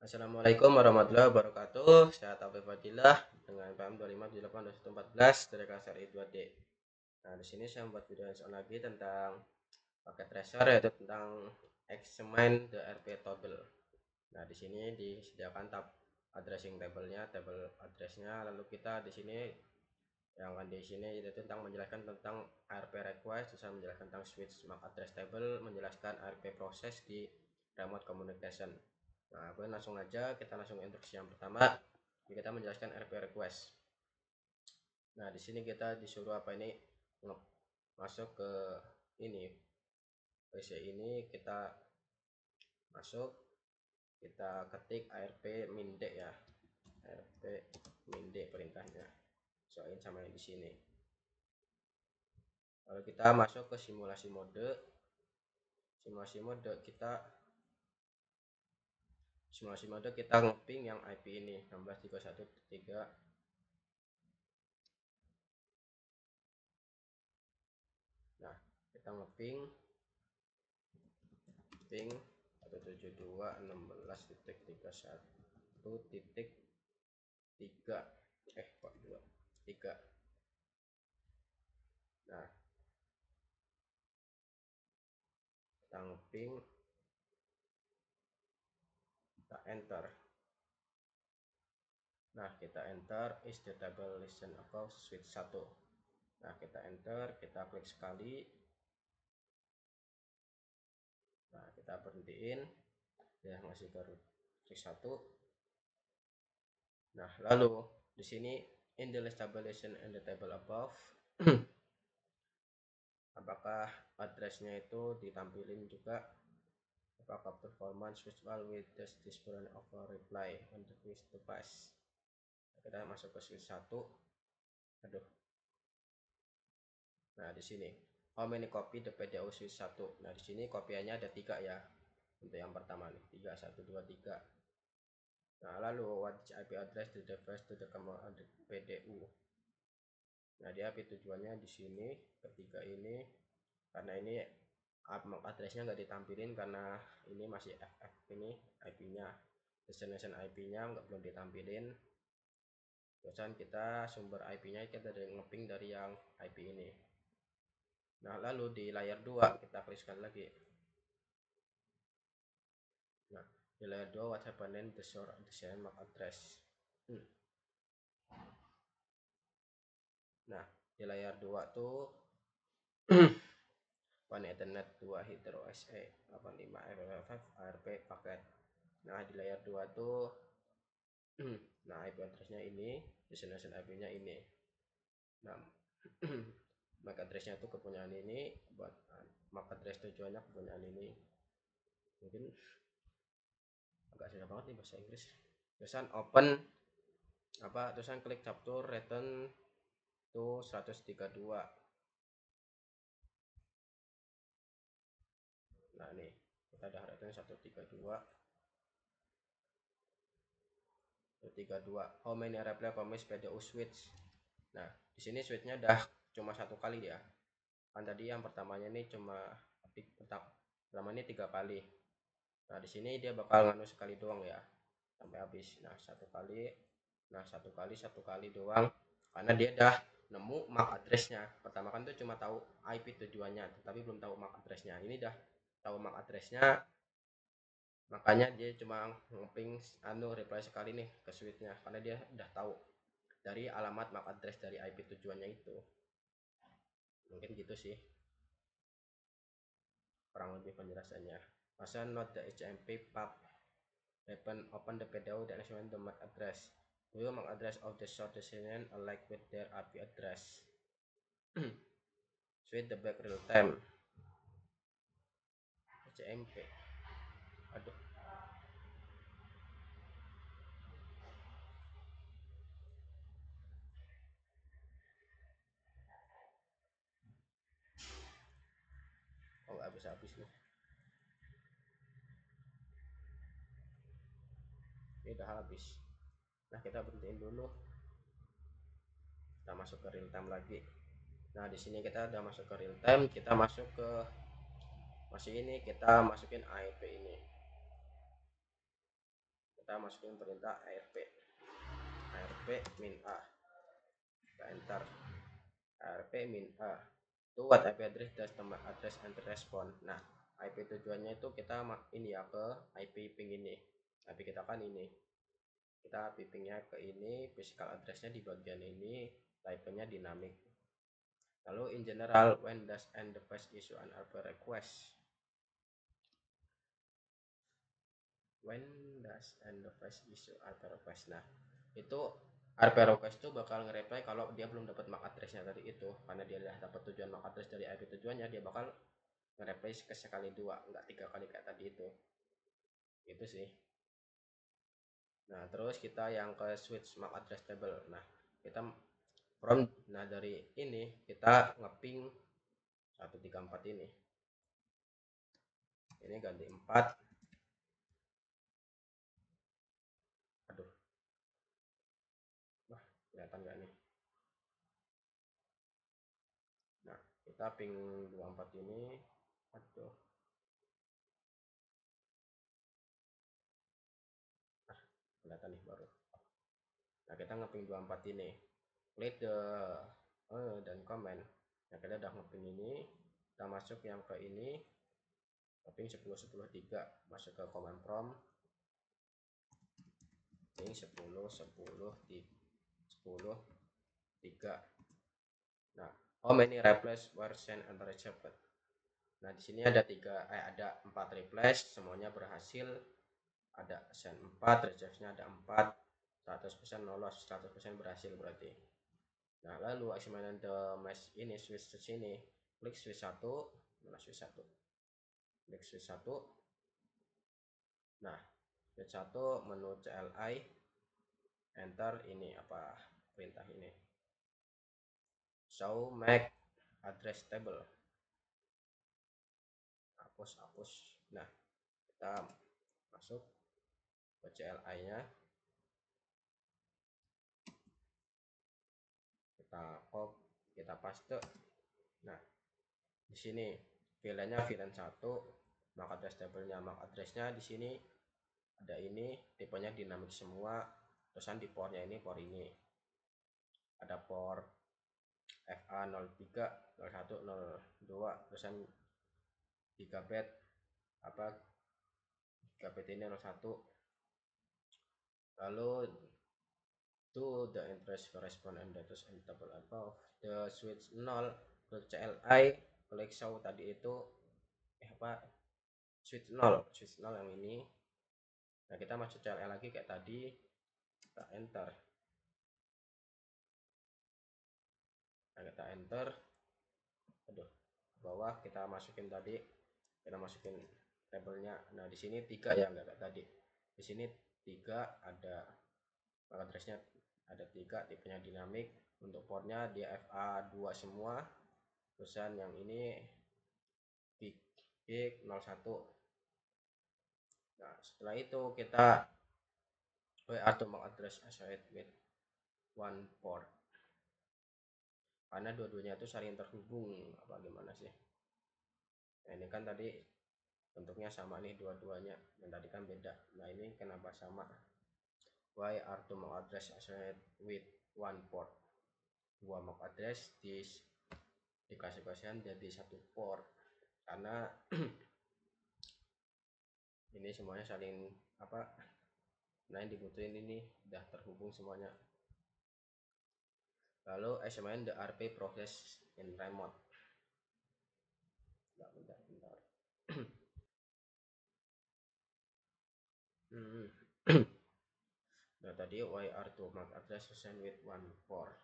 Assalamualaikum warahmatullahi wabarakatuh. Saya Taufik Fadilah dengan PM 25782114 dari kelas RI 2D. Nah, di sini saya membuat video yang lagi tentang paket tracer, yaitu tentang examine the RP table. Nah, di sini disediakan tab addressing table-nya, table address-nya. Lalu kita di sini yang akan di sini itu tentang menjelaskan tentang ARP request, bisa menjelaskan tentang switch MAC address table, menjelaskan ARP proses di remote communication. Nah, langsung aja kita langsung instruksi yang pertama. Kita menjelaskan RP request. Nah, di sini kita disuruh apa ini masuk ke ini PC ini, kita masuk, kita ketik ARP minde ya. ARP minde perintahnya. Soalnya sama yang di sini. Kalau kita masuk ke simulasi mode kita ngeping yang IP ini 16.31.3. Nah, kita ngeping 172.16.31.3 kok 3. Nah, kita ngeping, kita enter. Nah, kita enter is the table listen above switch 1. Nah, kita enter, kita klik sekali. Nah, kita berhentiin ya, masih baru klik 1. Nah, lalu di sini in the list tabulation and the table above apakah addressnya itu ditampilin juga, apakah performance visual with the display of a reply on the switch to pass. Kita masuk ke switch 1. Aduh. Nah, di sini how many copy the PDU switch 1. Nah, di sini kopiannya ada 3 ya. Untuk yang pertama nih, 3 1 2 3. Nah, lalu what is IP address to the first to the PDU. Nah, dia IP tujuannya di sini ketiga ini, karena ini addressnya nggak ditampilin karena ini masih FF ini IP-nya, destination IP-nya belum ditampilin. Terusan kita sumber IP-nya kita dari ngeping dari yang IP ini. Nah, lalu di layar 2 kita klik sekali lagi. Nah, di layar 2 what happened the same MAC address. Nah, di layar 2 tuh One Ethernet 2 Hetero SE 85 FFF ARP paket. Nah, di layar 2 tuh nah, IP addressnya ini, destination IP-nya ini. Nah, MAC addressnya itu kepunyaan ini, buat MAC address tujuannya kepunyaan ini. Mungkin agak susah banget nih bahasa Inggris. Terusan open terusan klik capture return to 132. Nah, nih kita udah return 132. How many reply promise PDU switch. Nah, di sini switchnya udah cuma 1 kali ya. Kan tadi yang pertamanya ini cuma pertama ini 3 kali. Nah, di sini dia bakal nganu sekali doang ya, sampai habis. Nah, 1 kali. Nah, 1 kali doang. Karena dia udah nemu MAC addressnya. Pertama kan tuh cuma tahu IP tujuannya, tapi belum tahu MAC addressnya. Ini udah tahu MAC addressnya, makanya dia cuma ngeping reply sekali nih ke switchnya, karena dia udah tahu dari alamat MAC address dari IP tujuannya itu. Mungkin gitu sih kurang lebih penjelasannya. Masa not the HMP pub open the PDU dan examine the MAC address. Will MAC address of the short destination alike with their IP address. Switch the back real time. HMP. Aduh. Oh, nggak habis-habis nih. Ini udah habis. Nah, kita berhentiin dulu. Kita masuk ke real time lagi. Nah, di sini kita udah masuk ke real time, kita masuk ke masih ini, kita masukin IP ini. kita masukin perintah arp min a, kita enter arp min a to what IP address does the MAC address enter respond. Nah, IP tujuannya itu kita ini ya ke IP ping ini. IP kita kan ini, kita IP pingnya ke ini, physical addressnya di bagian ini, type-nya dynamic. Lalu in general, when does end device issue an ARP request? When does end device issue ARP request? Nah, itu ARP request itu bakal nge-reply kalau dia belum dapat MAC addressnya tadi itu, karena dia udah dapat tujuan MAC address dari IP tujuannya, dia bakal nge-reply sekali dua, nggak 3 kali kayak tadi itu sih. Nah, terus kita yang ke switch MAC address table. Nah, kita from, nah dari ini kita ngeping 134 ini ganti 4. Aduh, wah kelihatan gak nih? Nah, kita ping 24 ini, aduh, kelihatan nih baru. Nah, kita ngeping 24 ini, klik the dan comment. Nah, kita udah ngeping ini, kita masuk yang ke ini, ngeping 10.10.3, masuk ke command prompt, ping 10.10.3. Nah, how many replies were sent and rejected? Nah, di sini ada 4 replies, semuanya berhasil. Ada send 4, rejectnya ada 4, 100% lolos, 100% berhasil berarti. Nah, lalu examine the mesh ini, switch ke sini, klik switch 1, mana switch 1, klik switch 1. Nah, switch 1 menu CLI, enter ini apa perintah ini, show MAC address table, hapus. Nah, kita masuk ke CLI nya, kita copy, kita paste. Nah, di sini VLAN-nya VLAN 1, MAC address table-nya MAC address-nya di sini ada ini, tipenya dinamik semua, terusan di portnya ini, port ini ada port FA03 01 02, terusan gigabit apa gigabit ini 01. Lalu to the interest correspond and status and table above the switch 0 ke CLI, klik show tadi itu switch 0 yang ini. Nah, kita masuk CLI lagi kayak tadi, kita enter. Nah, kita enter, aduh, bawah kita masukin tadi, kita masukin tabelnya. Nah, di sini 3 ya, enggak kayak tadi. Di sini 3 ada addressnya, ada 3, tipenya dinamik, untuk portnya dia FA2 semua, terusan yang ini big 01. Nah, setelah itu kita WA MAC address associated with one port, karena dua-duanya itu saling terhubung apa gimana sih. Nah, ini kan tadi bentuknya sama nih dua-duanya, yang tadi kan beda. Nah, ini kenapa sama? Why are two MAC address associated with one port? Dua MAC address dikasih-kasihan jadi satu port, karena ini semuanya saling apa, nah yang dibutuhin ini udah terhubung semuanya. Lalu examine the RP process in remote. Bentar. Nah, tadi why are two MAC address associated with one port?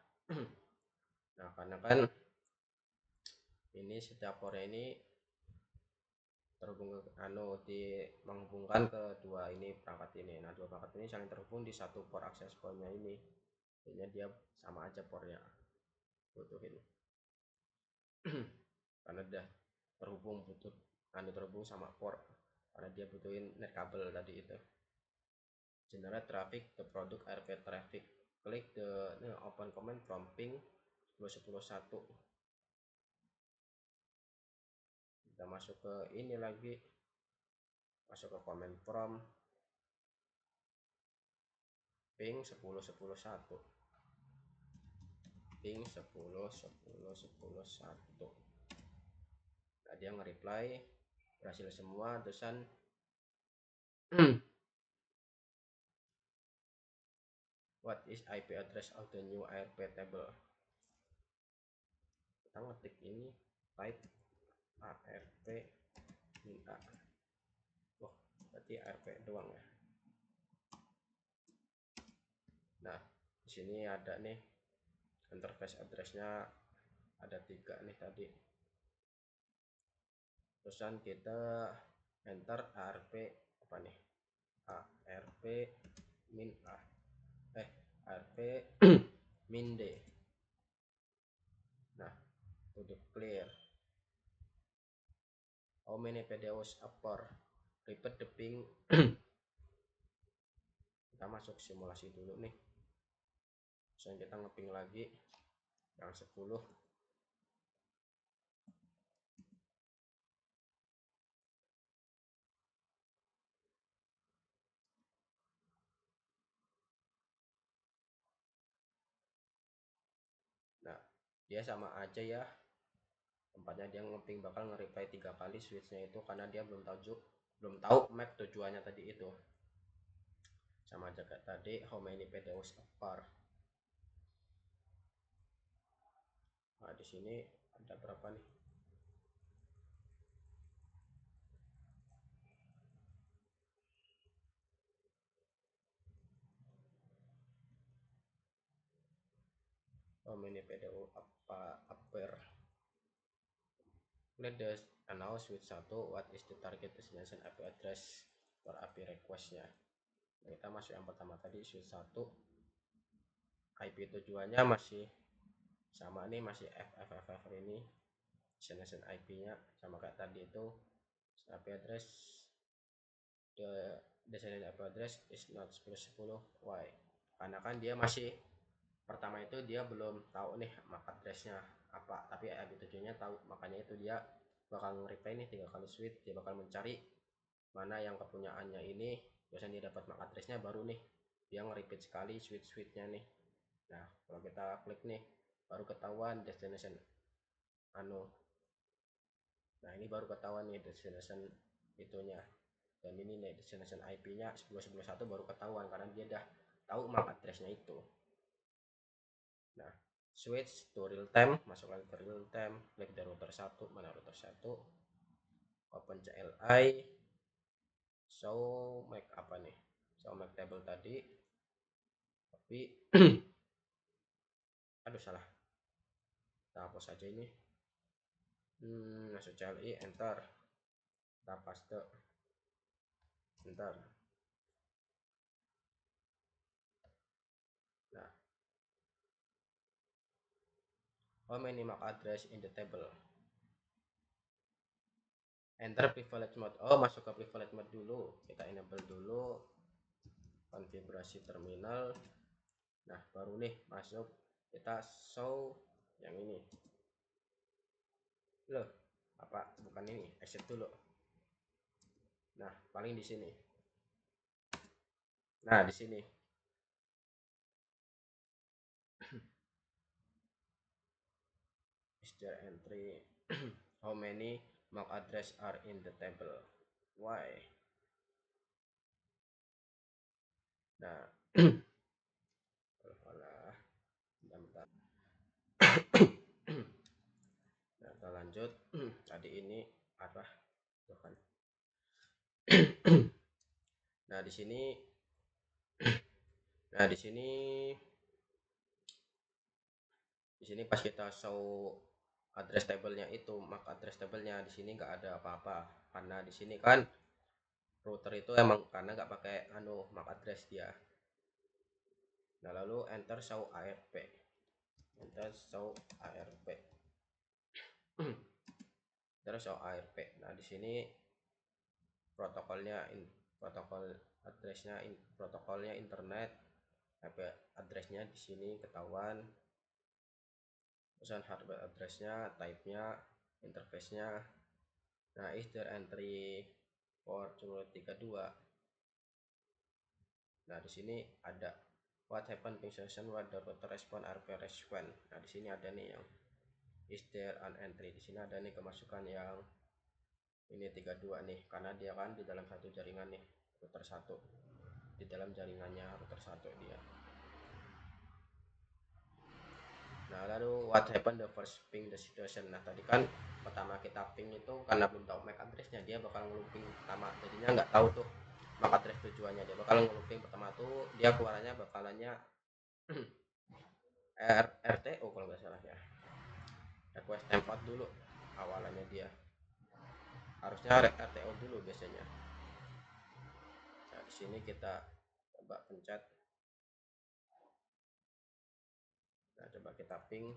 Nah, karena kan ini setiap portnya ini terhubung ke menghubungkan ke dua ini perangkat ini. Nah, dua perangkat ini saling terhubung di satu port access point-nya ini. Jadinya dia sama aja portnya butuhin. Karena udah terhubung terhubung sama port, karena dia butuhin net kabel tadi itu. Generate traffic the product RP traffic. Klik the open command from ping 10.10.1. Kita masuk ke ini lagi, masuk ke command prompt, ping 10 10 1, ping 10 10 10 1. Nah, dia nge-reply berhasil semua, terusan what is IP address of the new ARP table. Kita ngetik ini type ARP min A. Wah, berarti ARP doang ya. Nah, di sini ada nih interface addressnya, ada 3 nih tadi. Terusan kita enter ARP apa nih, ARP min A, ARP min D. Nah, udah clear. How many PDOs upper repeat the ping. Kita masuk simulasi dulu nih, terus kita ngeping lagi yang 10. Nah, dia sama aja ya, tempatnya dia ngeping bakal nge-reply 3 kali switchnya itu karena dia belum tahu map tujuannya tadi itu. Sama aja kayak tadi, how many PDOs apart. Nah, di sini ada berapa nih? How many PDO upper. Let the announce with 1 what is the target destination IP address for IP requestnya. Nah, kita masuk yang pertama tadi, switch 1. IP tujuannya masih sama nih, masih FFFF ini. Destination IP-nya sama kayak tadi itu. IP address, the destination IP address is not 1010. Why? Karena kan dia masih pertama itu dia belum tahu nih MAC addressnya apa, tapi IP tujuannya tahu, makanya itu dia bakal nge-reply nih 3 kali switch. Dia bakal mencari mana yang kepunyaannya ini, biasanya dia dapat MAC addressnya, baru nih dia nge-repeat sekali switch-switchnya nih. Nah, kalau kita klik nih baru ketahuan destination nah ini baru ketahuan nih destination itunya, dan ini nih destination IP-nya 10.11.1 baru ketahuan karena dia udah tahu MAC addressnya itu. Nah, switch to real time, masuk lagi ke real time, klik di router 1, mana router 1, open CLI, show MAC apa nih, show MAC table tadi, tapi aduh salah, kita hapus aja ini. Masuk CLI, enter, kita paste, enter. Nah, how many MAC address in the table, enter privilege mode. Oh, masuk ke privilege mode dulu, kita enable dulu konfigurasi terminal. Nah, baru nih masuk, kita show yang ini. Loh, apa bukan ini, exit dulu. Nah, paling di sini. Nah, di sini is there entry how many MAC address are in the table, why. Nah, bentar. Nah, kita lanjut. Tadi ini apa bukan. Nah, di sini pas kita show address table-nya itu, MAC address table-nya di sini nggak ada apa-apa karena di sini kan router itu emang karena nggak pakai MAC address dia. Nah, lalu enter show ARP, enter show ARP, terus show ARP. Nah, di sini protokolnya protokolnya internet, IP addressnya di sini ketahuan, pesan hardware addressnya, type-nya, interface-nya. Nah, is there entry for 32. Nah, di sini ada what happened ping session, what the router respond request when. Nah di sini ada nih yang is there an entry, di sini ada nih kemasukan yang ini 32 nih, karena dia kan di dalam satu jaringan nih, router satu, di dalam jaringannya router satu dia. Nah lalu what happened the first ping the situation. Nah tadi kan pertama kita ping itu karena belum tahu MAC addressnya, dia bakal ngeluping pertama, jadinya nggak tahu tuh MAC address tujuannya, dia bakal ngeluping pertama tuh dia keluarannya bakalannya RTO kalau nggak salah ya, request tempat dulu awalannya, dia harusnya RTO dulu biasanya. Nah di sini kita coba pencet, nah coba kita ping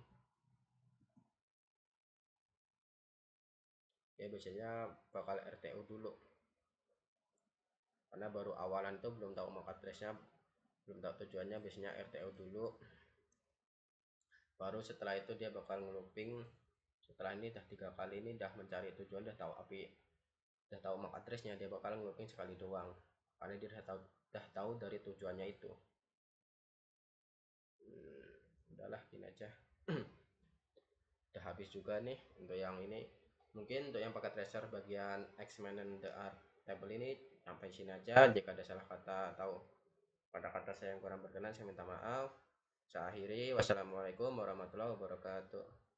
ya, biasanya bakal RTO dulu karena baru awalan tuh belum tahu MAC addressnya, belum tahu tujuannya, biasanya RTO dulu, baru setelah itu dia bakal ngeluping. Setelah ini dah 3 kali ini dah mencari tujuan, dah tahu dah tahu MAC addressnya, dia bakal ngeluping sekali doang karena dia dah tahu dari tujuannya itu. Udahlah gini aja. Udah habis juga nih untuk yang ini. Mungkin untuk yang pakai tracer bagian X-Men dan the art table ini sampai sini aja. Jika ada salah kata atau kata-kata saya yang kurang berkenan, saya minta maaf. Saya akhiri. Wassalamualaikum warahmatullahi wabarakatuh.